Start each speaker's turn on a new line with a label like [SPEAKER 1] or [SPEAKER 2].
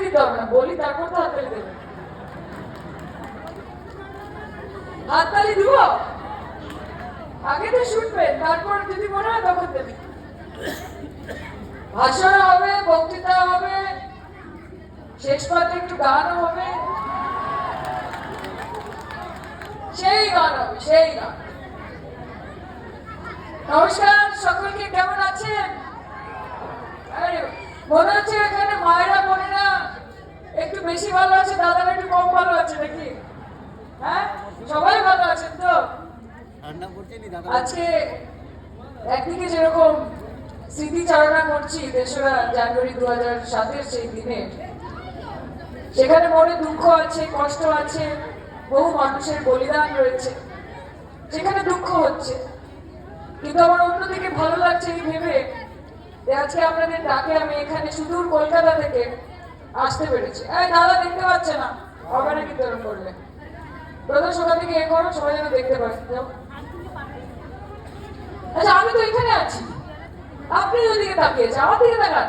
[SPEAKER 1] দিতে হবে না, বলি তারপর তো হাততালি দেবে। হাততালি দিব, আগে তো শুনবেন, তারপর যদি মনে হয় তখন দেবে। ভাষণ হবে, বক্তৃতা হবে, শেষ পাতে একটু গানও হবে, সেই গান হবে, সেই গান। নমস্কার সকলকে, কেমন আছেন? মনে হচ্ছে এখানে মায়েরা বোনেরা একটু বেশি ভালো আছে, দাদারা একটু কম ভালো আছে নাকি? হ্যাঁ, সবাই ভালো আছেন তো? আজকে একদিকে যেরকম স্মৃতিচারণা করছি ৩রা জানুয়ারি ২০০৭-এর সেই দিনে, সেখানে মনে দুঃখ আছে, কষ্ট আছে, বহু মানুষের বলিদান রয়েছে, সেখানে দুঃখ হচ্ছে। কিন্তু আমার অন্যদিকে ভালো লাগছে এই ভেবে যে আজকে আপনাদের ডাকে আমি এখানে সুদূর কলকাতা থেকে আসতে পেরেছি। দাদা দেখতে পাচ্ছে না, হবে না কিন্তু এরকম করলে। প্রধান সভা থেকে এ করো, সবাই যেন দেখতে পায়। আচ্ছা, আমি তো এখানে আছি, আপনি ওদিকে তাকিয়েছে, আমার দিকে তাকান।